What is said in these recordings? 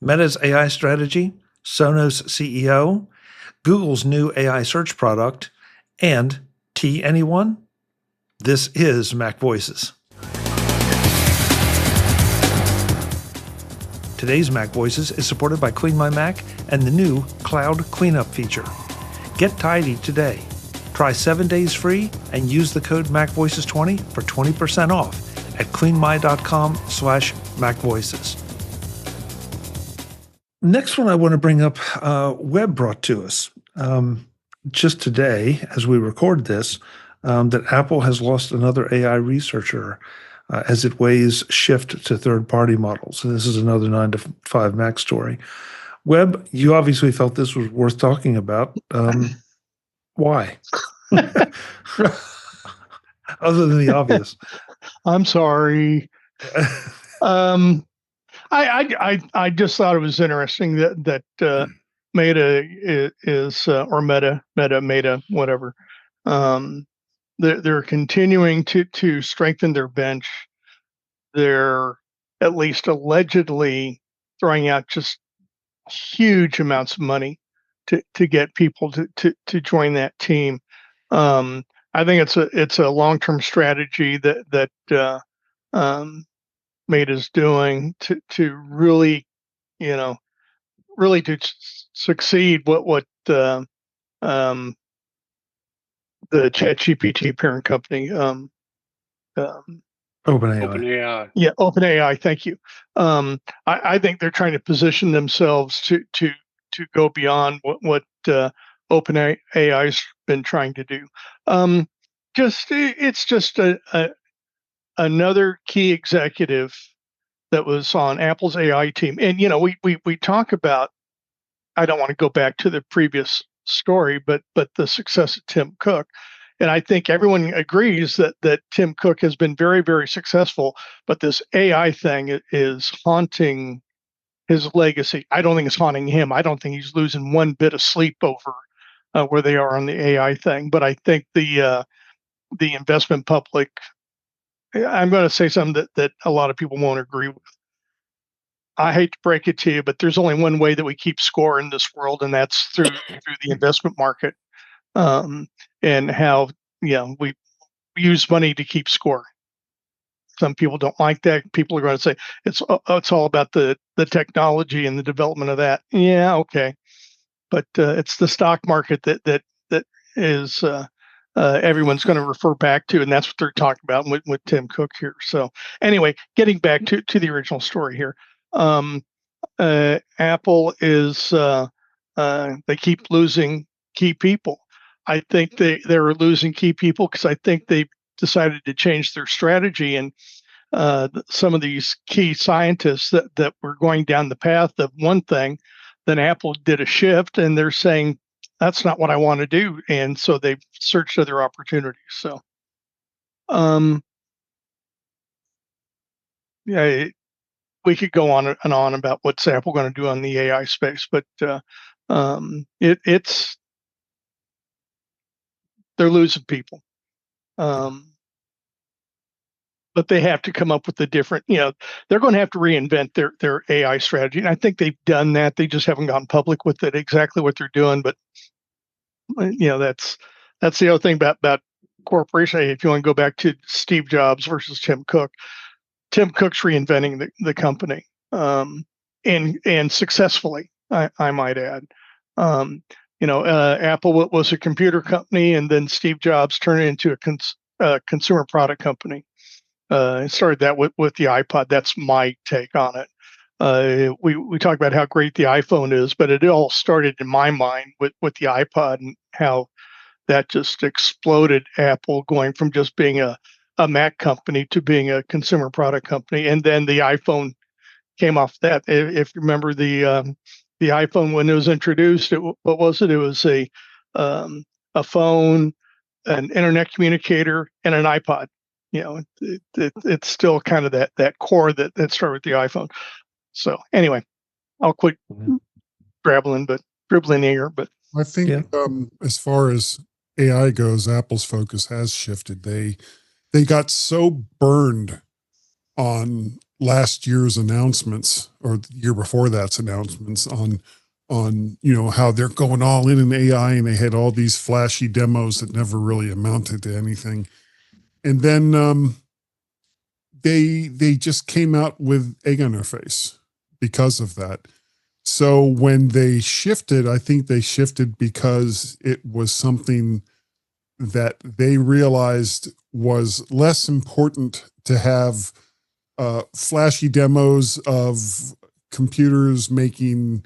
Meta's AI strategy, Sonos CEO, Google's new AI search product, and tea, anyone? This is MacVoices. Today's MacVoices is supported by Clean My Mac and the new Cloud Cleanup feature. Get tidy today. Try 7 days free and use the code MacVoices20 for 20% off at cleanmy.com/MacVoices. Next one I want to bring up, Webb brought to us just today as we record this, that Apple has lost another AI researcher as it weighs shift to third-party models. And this is another 9 to 5 Mac story. Webb, you obviously felt this was worth talking about. Why? Other than the obvious. I'm sorry. I just thought it was interesting that Meta is or Meta, whatever. They're continuing to strengthen their bench. They're at least allegedly throwing out just huge amounts of money to get people to join that team. I think it's a long-term strategy that Meta's doing to really, really to succeed what the ChatGPT parent company, OpenAI. Yeah, OpenAI. Thank you. I think they're trying to position themselves to go beyond what OpenAI's been trying to do. It's just another key executive that was on Apple's AI team. And, we talk about, I don't want to go back to the previous story, but the success of Tim Cook. And I think everyone agrees that Tim Cook has been very, very successful, but this AI thing is haunting his legacy. I don't think it's haunting him. I don't think he's losing one bit of sleep over where they are on the AI thing. But I think the investment public, I'm going to say something that a lot of people won't agree with. I hate to break it to you, but there's only one way that we keep score in this world, and that's through the investment market, and how we use money to keep score. Some people don't like that. People are going to say it's all about the technology and the development of that. Yeah, okay, but it's the stock market that is everyone's going to refer back to, and that's what they're talking about with Tim Cook here. So anyway, getting back to the original story here. Apple is they keep losing key people. I think they're losing key people because I think they've decided to change their strategy, and some of these key scientists that were going down the path of one thing, then Apple did a shift, and they're saying that's not what I want to do, and so they've searched other opportunities. So, yeah. We could go on and on about what's Apple going to do on the AI space, but it's they're losing people, but they have to come up with a different. They're going to have to reinvent their AI strategy, and I think they've done that. They just haven't gone public with it exactly what they're doing, but that's the other thing about corporation. If you want to go back to Steve Jobs versus Tim Cook. Tim Cook's reinventing the company, and successfully, I might add. Apple was a computer company, and then Steve Jobs turned it into a consumer product company. Started that with the iPod. That's my take on it. We talk about how great the iPhone is, but it all started in my mind with the iPod and how that just exploded Apple, going from just being a Mac company to being a consumer product company, and then the iPhone came off that. If you remember the iPhone when it was introduced, what was it? It was a phone, an internet communicator, and an iPod. It's still kind of that core that started with the iPhone. So anyway, I'll quit dribbling here. But I think as far as AI goes, Apple's focus has shifted. They got so burned on last year's announcements or the year before that's announcements on how they're going all in AI, and they had all these flashy demos that never really amounted to anything. And then they just came out with egg on their face because of that. So when they shifted, I think they shifted because it was something that they realized was less important to have flashy demos of computers making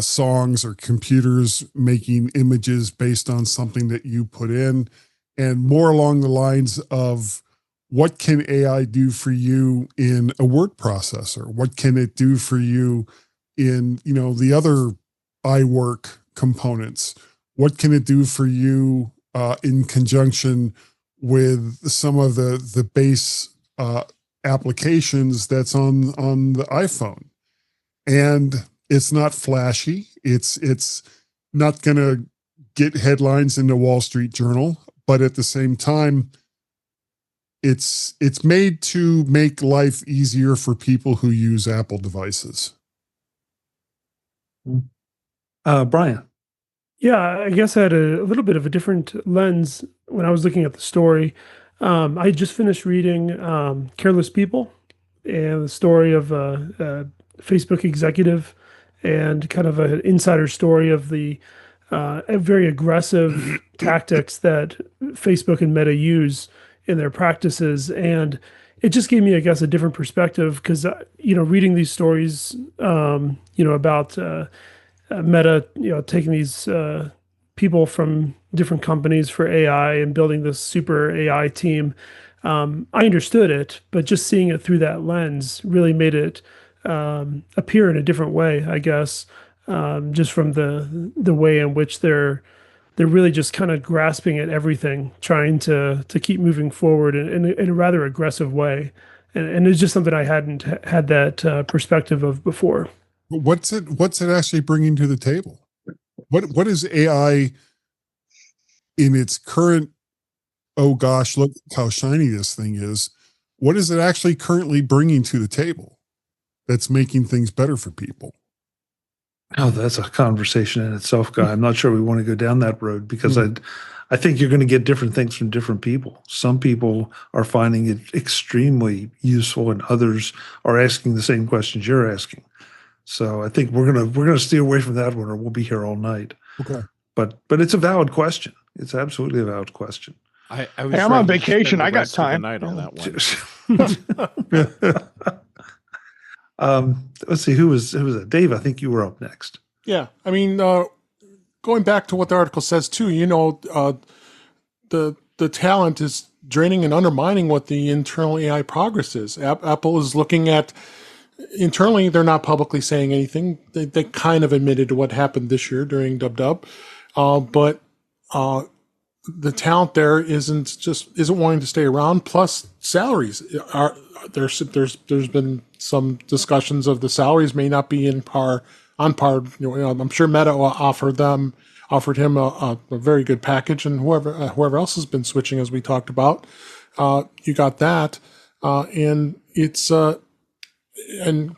songs or computers making images based on something that you put in, and more along the lines of what can AI do for you in a word processor? What can it do for you in, the other iWork components? What can it do for you in conjunction with some of the base applications that's on the iPhone? And it's not flashy. It's not going to get headlines in the Wall Street Journal, but at the same time, it's made to make life easier for people who use Apple devices. Brian. Yeah, I guess I had a little bit of a different lens when I was looking at the story. I just finished reading Careless People, and the story of a Facebook executive and kind of an insider story of the very aggressive tactics that Facebook and Meta use in their practices. And it just gave me, I guess, a different perspective because, reading these stories, about Meta, taking these people from different companies for AI and building this super AI team. I understood it, but just seeing it through that lens really made it appear in a different way, I guess, just from the way in which they're really just kind of grasping at everything, trying to keep moving forward in a rather aggressive way. And it's just something I hadn't had that perspective of before. What's it actually bringing to the table? What is AI in its current, oh gosh, look how shiny this thing is. What is it actually currently bringing to the table that's making things better for people? Oh, that's a conversation in itself, Guy. I'm not sure we want to go down that road because I think you're going to get different things from different people. Some people are finding it extremely useful, and others are asking the same questions you're asking. So I think we're gonna steer away from that one, or we'll be here all night. Okay, but it's a valid question. It's absolutely a valid question. I'm on vacation. I got time. Night on that one. Let's see, who was it? Dave, I think you were up next. Yeah, I mean, going back to what the article says too, the talent is draining and undermining what the internal AI progress is. Apple is looking at internally; they're not publicly saying anything. They kind of admitted to what happened this year during Dub, but the talent there isn't wanting to stay around. Plus, salaries are there's been some discussions of the salaries may not be on par. I'm sure Meta offered him a very good package, and whoever else has been switching, as we talked about, you got that, and it's and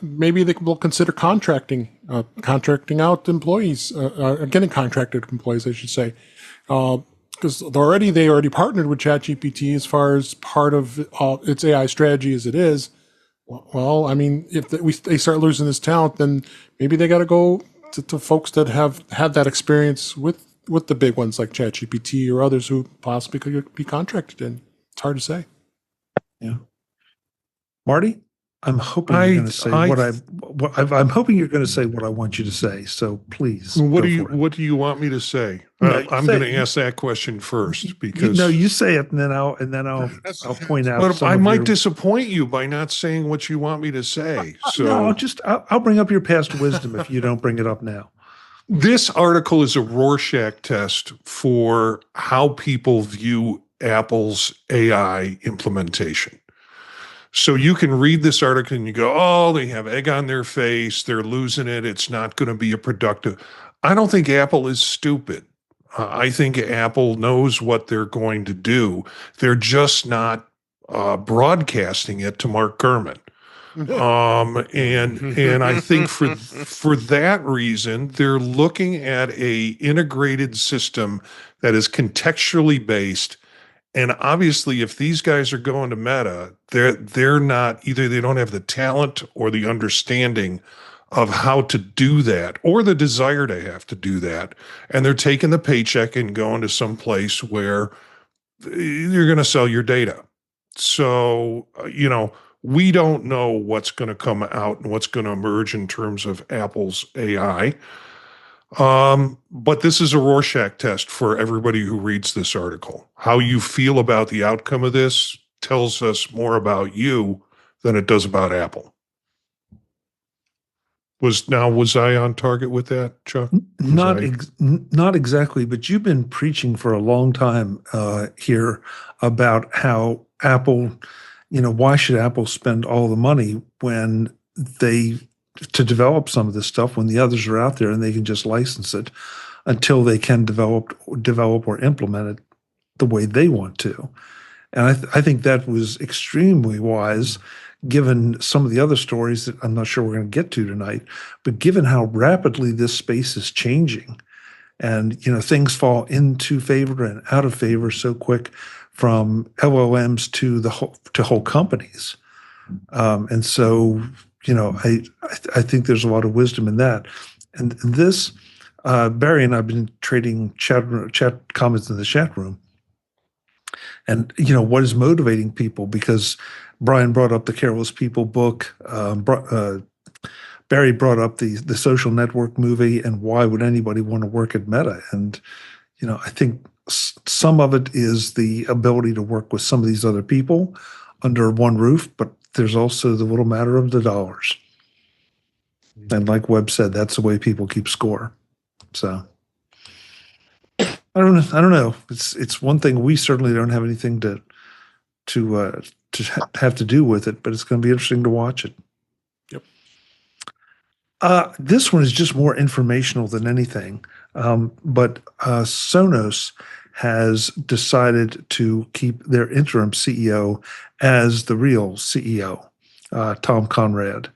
maybe they will consider contracting out employees, getting contracted employees, I should say, because they already partnered with ChatGPT as far as part of its AI strategy as it is. Well, I mean, if they start losing this talent, then maybe they got to go to folks that have had that experience with the big ones like ChatGPT or others who possibly could be contracted in. It's hard to say. Yeah, Marty, I'm hoping you're going to say I'm hoping you're going to say what I want you to say. So please, what do you want me to say? No, I'm going to ask that question first because you say it, and then I'll point out. But I might disappoint you by not saying what you want me to say. So no, I'll bring up your past wisdom if you don't bring it up now. This article is a Rorschach test for how people view Apple's AI implementation. So you can read this article and you go, oh, they have egg on their face. They're losing it. It's not going to be a productive. I don't think Apple is stupid. I think Apple knows what they're going to do. They're just not broadcasting it to Mark Gurman. And I think for that reason, they're looking at a integrated system that is contextually based. And obviously, if these guys are going to Meta, they're not, either they don't have the talent or the understanding of how to do that, or the desire to have to do that. And they're taking the paycheck and going to some place where you're going to sell your data. So, we don't know what's going to come out and what's going to emerge in terms of Apple's AI. But this is a Rorschach test for everybody who reads this article. How you feel about the outcome of this tells us more about you than it does about Apple. Was I on target with that, Chuck? Not exactly, but you've been preaching for a long time here about how Apple, why should Apple spend all the money when to develop some of this stuff when the others are out there and they can just license it until they can develop or implement it the way they want to. And I think that was extremely wise, given some of the other stories that I'm not sure we're going to get to tonight, but given how rapidly this space is changing and, things fall into favor and out of favor so quick, from LLMs to whole companies. And so, I think there's a lot of wisdom in that. And this, Barry and I have been trading chat comments in the chat room. And, what is motivating people? Because Brian brought up the Careless People book. Barry brought up the Social Network movie, and why would anybody want to work at Meta? And, I think some of it is the ability to work with some of these other people under one roof, but there's also the little matter of the dollars. And like Webb said, that's the way people keep score. So I don't know. It's one thing. We certainly don't have anything to have to do with it, but it's going to be interesting to watch it. Yep. This one is just more informational than anything. But Sonos has decided to keep their interim CEO as the real CEO. Tom Conrad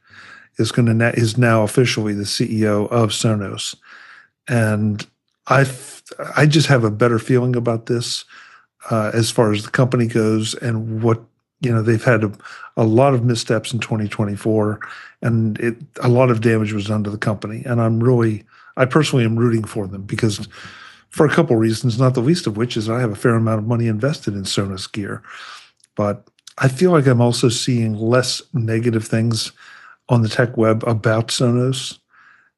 is now officially the CEO of Sonos, and I just have a better feeling about this as far as the company goes, and what they've had a lot of missteps in 2024, and a lot of damage was done to the company, and I personally am rooting for them because. For a couple of reasons, not the least of which is I have a fair amount of money invested in Sonos gear. But I feel like I'm also seeing less negative things on the tech web about Sonos.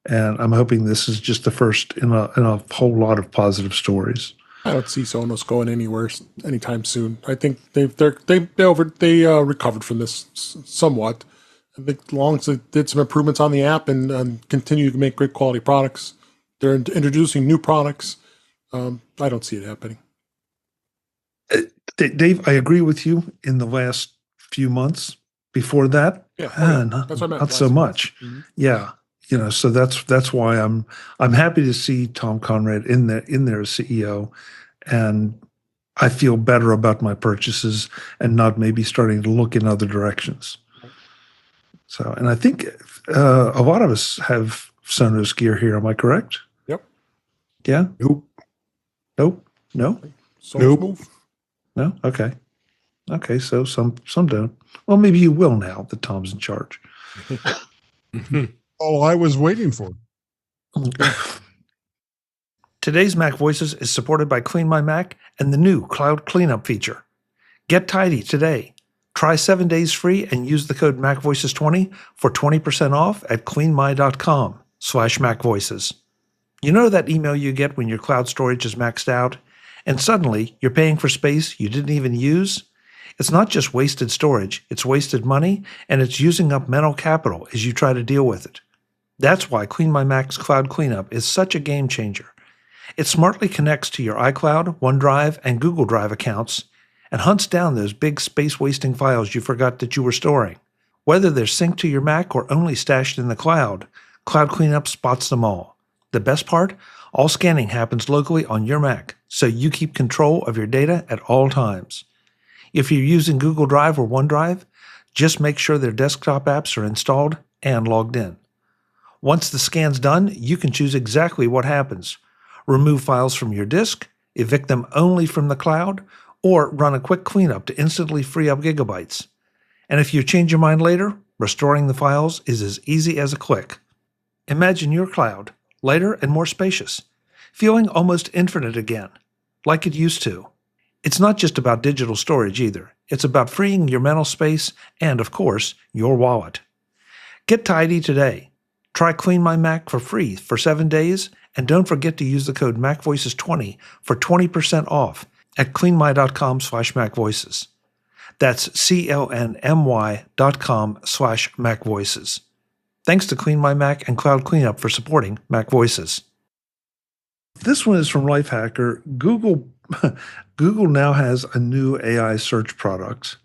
And I'm hoping this is just the first in a whole lot of positive stories. I don't see Sonos going anywhere anytime soon. I think they recovered from this somewhat. I think as long as they did some improvements on the app and continue to make great quality products, they're introducing new products. I don't see it happening. Dave, I agree with you in the last few months. Before that, not so much. Mm-hmm. Yeah, so that's why I'm happy to see Tom Conrad in there as CEO, and I feel better about my purchases and not maybe starting to look in other directions. So, and I think a lot of us have Sonos gear here. Am I correct? Yep. Yeah. Nope. No. Nope. Move. No. Okay. So some don't. Well, maybe you will now that Tom's in charge. All I was waiting for. Today's Mac Voices is supported by Clean My Mac and the new Cloud Cleanup feature. Get tidy today. Try 7 days free and use the code MacVoices20 for 20% off at cleanmy.com/MacVoices. You know that email you get when your cloud storage is maxed out, and suddenly you're paying for space you didn't even use? It's not just wasted storage, it's wasted money, and it's using up mental capital as you try to deal with it. That's why Clean My Mac's Cloud Cleanup is such a game changer. It smartly connects to your iCloud, OneDrive, and Google Drive accounts and hunts down those big space-wasting files you forgot that you were storing. Whether they're synced to your Mac or only stashed in the cloud, Cloud Cleanup spots them all. The best part? All scanning happens locally on your Mac, so you keep control of your data at all times. If you're using Google Drive or OneDrive, just make sure their desktop apps are installed and logged in. Once the scan's done, you can choose exactly what happens. Remove files from your disk, evict them only from the cloud, or run a quick cleanup to instantly free up gigabytes. And if you change your mind later, restoring the files is as easy as a click. Imagine your cloud, lighter and more spacious, feeling almost infinite again, like it used to. It's not just about digital storage either. It's about freeing your mental space and, of course, your wallet. Get tidy today. Try Clean My Mac for free for 7 days, and don't forget to use the code MacVoices20 for 20% off at cleanmy.com/MacVoices. That's CLNMY.com/MacVoices. Thanks to Clean My Mac and Cloud Cleanup for supporting MacVoices. This one is from Lifehacker. Google now has a new AI search product.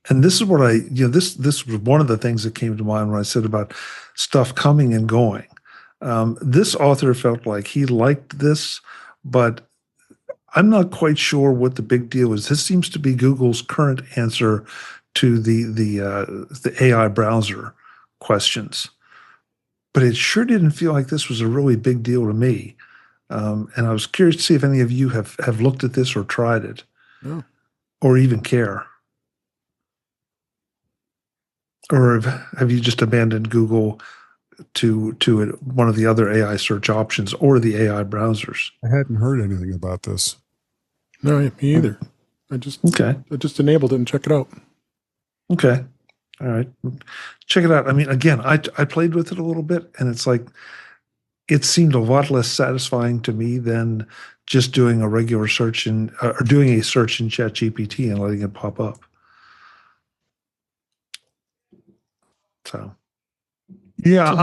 And this is what this was one of the things that came to mind when I said about stuff coming and going. This author felt like he liked this, but I'm not quite sure what the big deal is. This seems to be Google's current answer to the AI browser questions. But it sure didn't feel like this was a really big deal to me. And I was curious to see if any of you have looked at this or tried it, or even care. Or have you just abandoned Google to one of the other AI search options or the AI browsers? I hadn't heard anything about this. No, me either. I just enabled it and check it out. Okay. All right. Check it out. I mean, again, I played with it a little bit, and it's like it seemed a lot less satisfying to me than just doing a regular search or doing a search in ChatGPT and letting it pop up. So, yeah,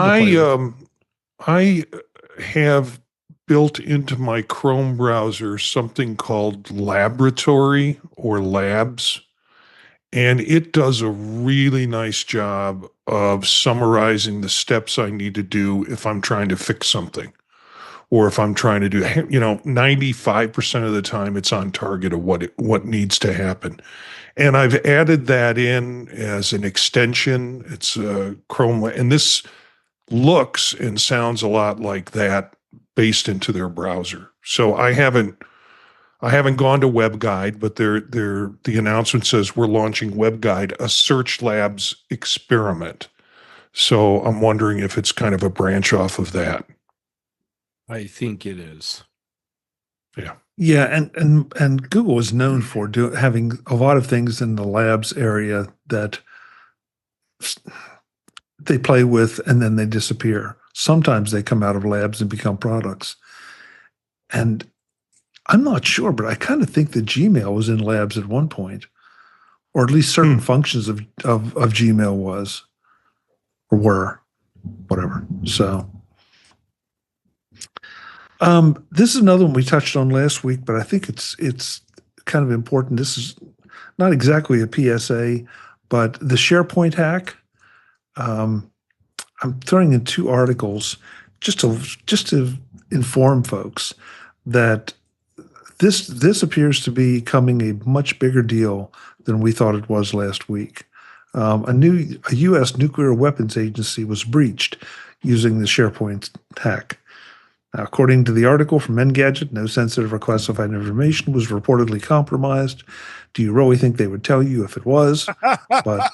I have built into my Chrome browser something called Laboratory or Labs, and it does a really nice job of summarizing the steps I need to do if I'm trying to fix something, or if I'm trying to do, 95% of the time it's on target of what needs to happen. And I've added that in as an extension. It's Chrome, and this looks and sounds a lot like that based into their browser. So I haven't gone to WebGuide, but the announcement says we're launching WebGuide, a Search Labs experiment. So I'm wondering if it's kind of a branch off of that. I think it is. Yeah. Yeah, and Google is known for having a lot of things in the labs area that they play with and then they disappear. Sometimes they come out of labs and become products. And I'm not sure, but I kind of think that Gmail was in labs at one point, or at least certain functions of Gmail was or were, whatever. So. This is another one we touched on last week, but I think it's kind of important. This is not exactly a PSA, but the SharePoint hack. I'm throwing in 2 articles just to inform folks that this appears to be becoming a much bigger deal than we thought it was last week. A U.S. nuclear weapons agency was breached using the SharePoint hack. Now, according to the article from Engadget, no sensitive or classified information was reportedly compromised. Do you really think they would tell you if it was? But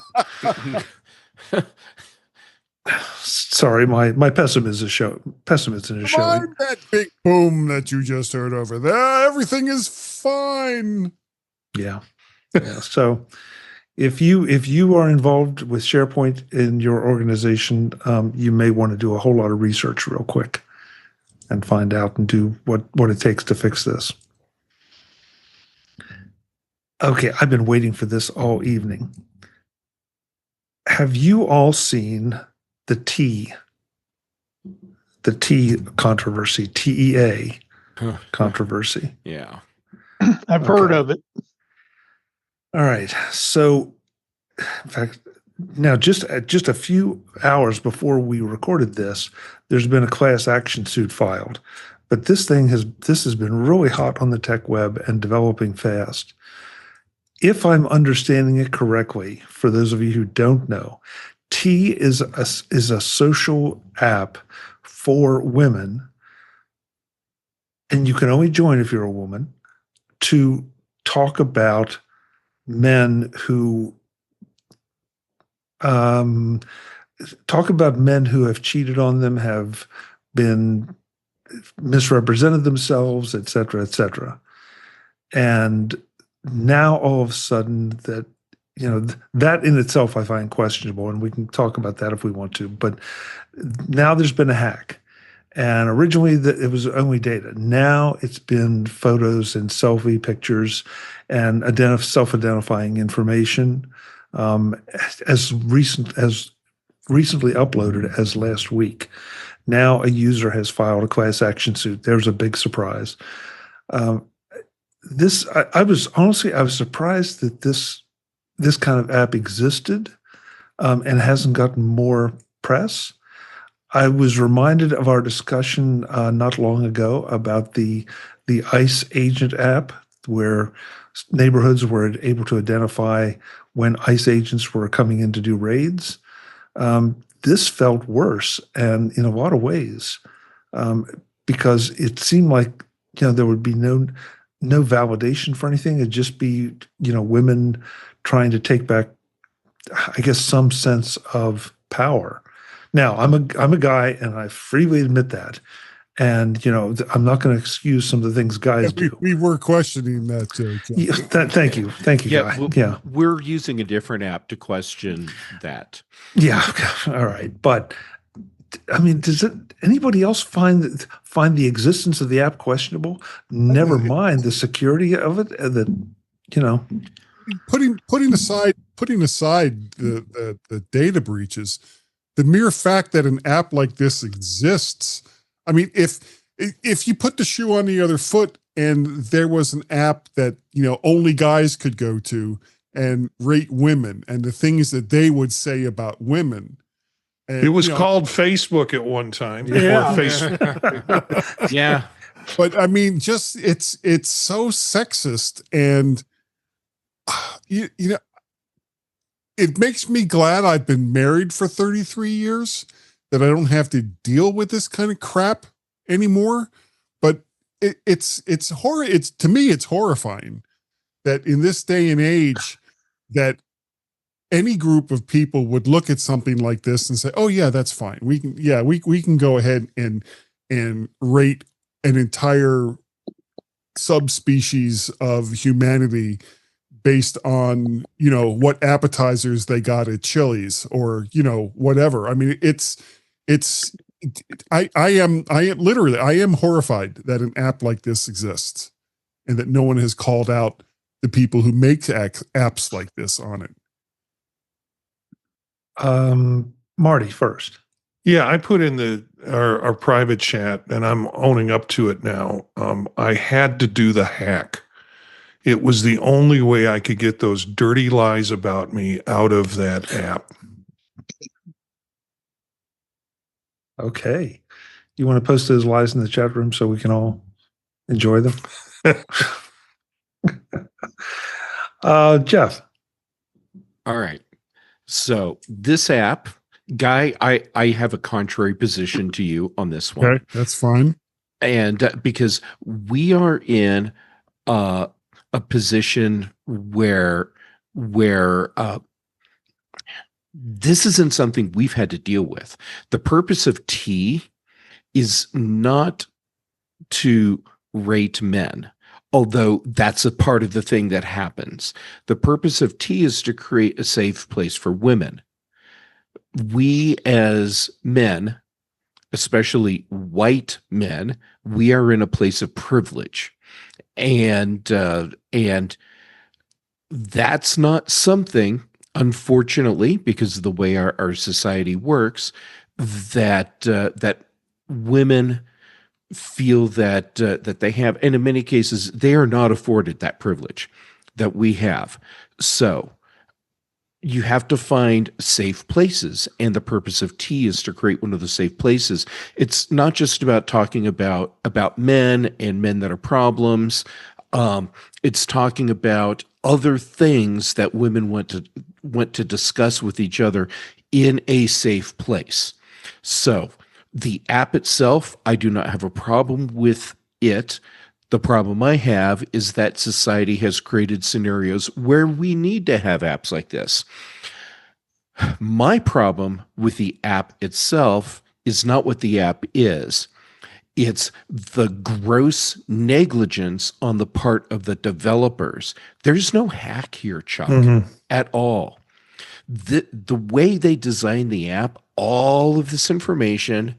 sorry, my pessimism is showing. That big boom that you just heard over there, everything is fine. Yeah. So if you are involved with SharePoint in your organization, you may want to do a whole lot of research real quick and find out and do what it takes to fix this. Okay, I've been waiting for this all evening. Have you all seen the T controversy, TEA controversy? Yeah. I've heard of it. All right. So, in fact, now just a few hours before we recorded this, there's been a class action suit filed. But this has been really hot on the tech web and developing fast. if I'm understanding it correctly, for those of you who don't know, T is a social app for women, and you can only join if you're a woman, to talk about men who have cheated on them, have been misrepresented themselves, et cetera, et cetera. And now all of a sudden that, that in itself I find questionable, and we can talk about that if we want to, but now there's been a hack. And originally it was only data. Now it's been photos and selfie pictures and self-identifying information, as recently uploaded as last week. Now a user has filed a class action suit. There's a big surprise. I was surprised that this kind of app existed, and hasn't gotten more press. I was reminded of our discussion not long ago about the ICE agent app, where neighborhoods were able to identify when ICE agents were coming in to do raids. This felt worse, and in a lot of ways, because it seemed like there would be no validation for anything. It'd just be women trying to take back, I guess, some sense of power. Now, I'm a guy, and I freely admit that. And I'm not going to excuse some of the things guys do. We were questioning that. Yeah, thank you, Guy. We're using a different app to question that. Yeah, all right. But I mean, does anybody else find the existence of the app questionable? Never mind the security of it. Putting aside the data breaches, the mere fact that an app like this exists. I mean, if you put the shoe on the other foot and there was an app that only guys could go to and rate women and the things that they would say about women. And, it was called Facebook at one time. Yeah. Facebook. Yeah. But I mean, just it's so sexist, and it makes me glad I've been married for 33 years, that I don't have to deal with this kind of crap anymore. But it's to me, it's horrifying that in this day and age that any group of people would look at something like this and say, oh yeah, that's fine. We can go ahead and rate an entire subspecies of humanity based on, what appetizers they got at Chili's or, whatever. I mean, I am horrified that an app like this exists and that no one has called out the people who make apps like this on it. Marty first. Yeah, I put in our private chat, and I'm owning up to it now. I had to do the hack. It was the only way I could get those dirty lies about me out of that app. Okay. You want to post those lies in the chat room so we can all enjoy them? Jeff. All right. So this app, Guy, I have a contrary position to you on this one. Okay, that's fine. And because we are in a position where this isn't something we've had to deal with. The purpose of T is not to rate men, although that's a part of the thing that happens. The purpose of T is to create a safe place for women. We as men, especially white men, we are in a place of privilege. And that's not something, unfortunately, because of the way our society works, that women feel that they have, and in many cases they are not afforded that privilege that we have. So you have to find safe places, and the purpose of T is to create one of the safe places. It's not just about talking about men and men that are problems. It's talking about other things that women want to discuss with each other in a safe place. So the app itself, I do not have a problem with it. The problem I have is that society has created scenarios where we need to have apps like this. My problem with the app itself is not what the app is. It's the gross negligence on the part of the developers. There's no hack here, Chuck, at all. The way they designed the app, all of this information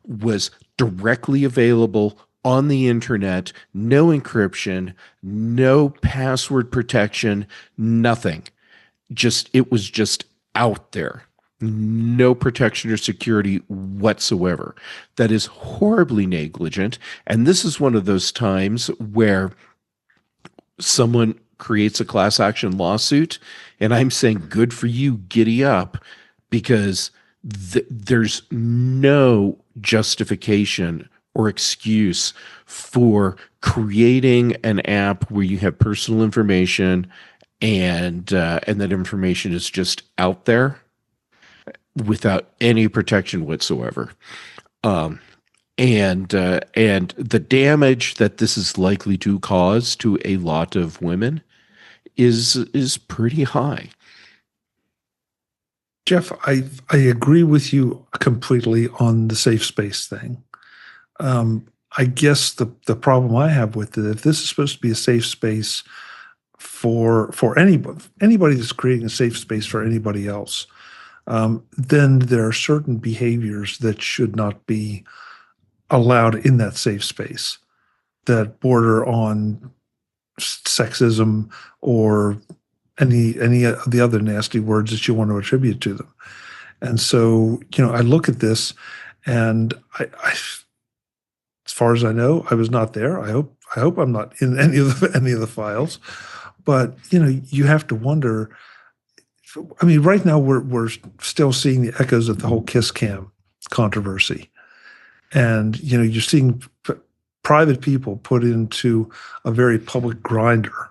was directly available on the internet, no encryption, no password protection, nothing. It was just out there. No protection or security whatsoever. That is horribly negligent. And this is one of those times where someone creates a class action lawsuit, and I'm saying, good for you, giddy up, because there's no justification or excuse for creating an app where you have personal information and that information is just out there without any protection whatsoever. And the damage that this is likely to cause to a lot of women is pretty high. Jeff, I agree with you completely on the safe space thing. I guess the problem I have with it, if this is supposed to be a safe space for anybody that's creating a safe space for anybody else, then there are certain behaviors that should not be allowed in that safe space that border on sexism or any of the other nasty words that you want to attribute to them. And so, I look at this, and I as far as I know, I was not there. I hope I'm not in any of the files. But you have to wonder. I mean, right now we're still seeing the echoes of the whole kiss cam controversy, and you're seeing private people put into a very public grinder,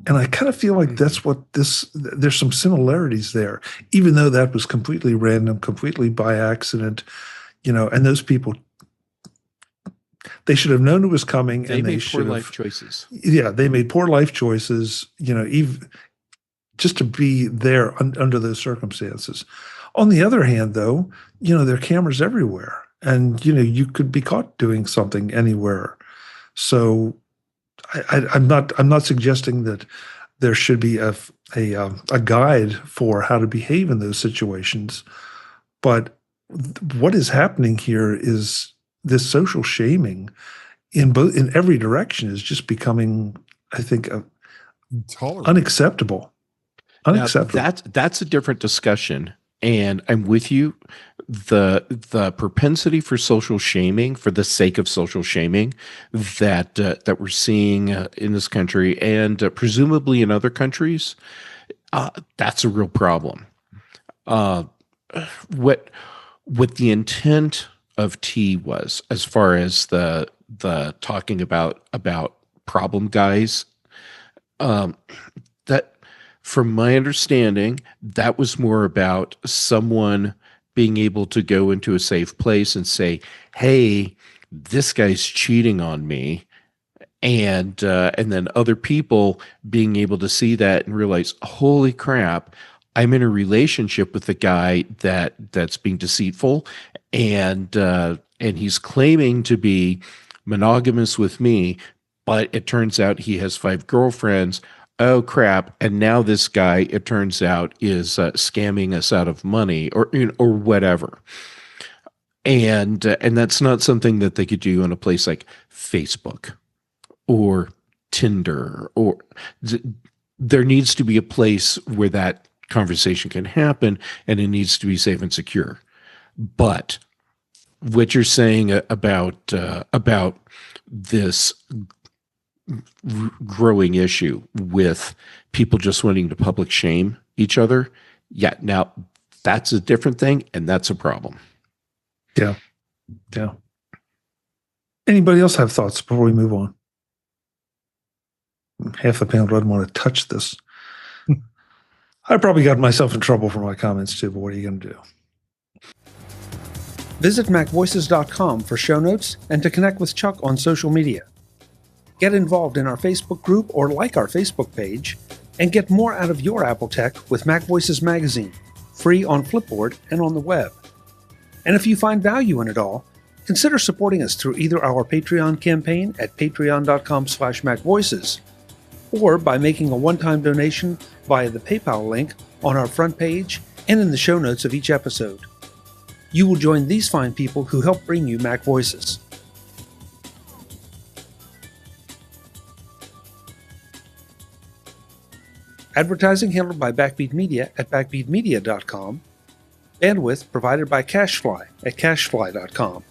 and I kind of feel like that's what there's some similarities there, even though that was completely random, completely by accident, and those people, they should have known it was coming. They made poor life choices. Yeah, they made poor life choices, even just to be there under those circumstances. On the other hand, though, there are cameras everywhere, and you could be caught doing something anywhere. So I'm not suggesting that there should be a guide for how to behave in those situations, but what is happening here is this social shaming in every direction is just becoming, I think, unacceptable. Unacceptable. Now, that's a different discussion, and I'm with you. The propensity for social shaming, for the sake of social shaming, that we're seeing in this country and presumably in other countries, that's a real problem. What the intent of T was, as far as the talking about problem guys, that, from my understanding, that was more about someone being able to go into a safe place and say, hey, this guy's cheating on me. And then other people being able to see that and realize, holy crap, I'm in a relationship with a guy that's being deceitful, and he's claiming to be monogamous with me, but it turns out he has 5 girlfriends. Oh crap! And now this guy, it turns out, is scamming us out of money, or whatever. And that's not something that they could do on a place like Facebook or Tinder, or there needs to be a place where that conversation can happen, and it needs to be safe and secure. But what you're saying about this growing issue with people just wanting to public shame each other, yeah, now that's a different thing, and that's a problem. Yeah. Anybody else have thoughts before we move on? Half the panel doesn't want to touch this. I probably got myself in trouble for my comments too, but what are you going to do? Visit MacVoices.com for show notes and to connect with Chuck on social media. Get involved in our Facebook group or like our Facebook page, and get more out of your Apple tech with MacVoices Magazine, free on Flipboard and on the web. And if you find value in it all, consider supporting us through either our Patreon campaign at patreon.com/MacVoices, or by making a one-time donation via the PayPal link on our front page and in the show notes of each episode. You will join these fine people who help bring you Mac Voices. Advertising handled by Backbeat Media at backbeatmedia.com. Bandwidth provided by CacheFly at cachefly.com.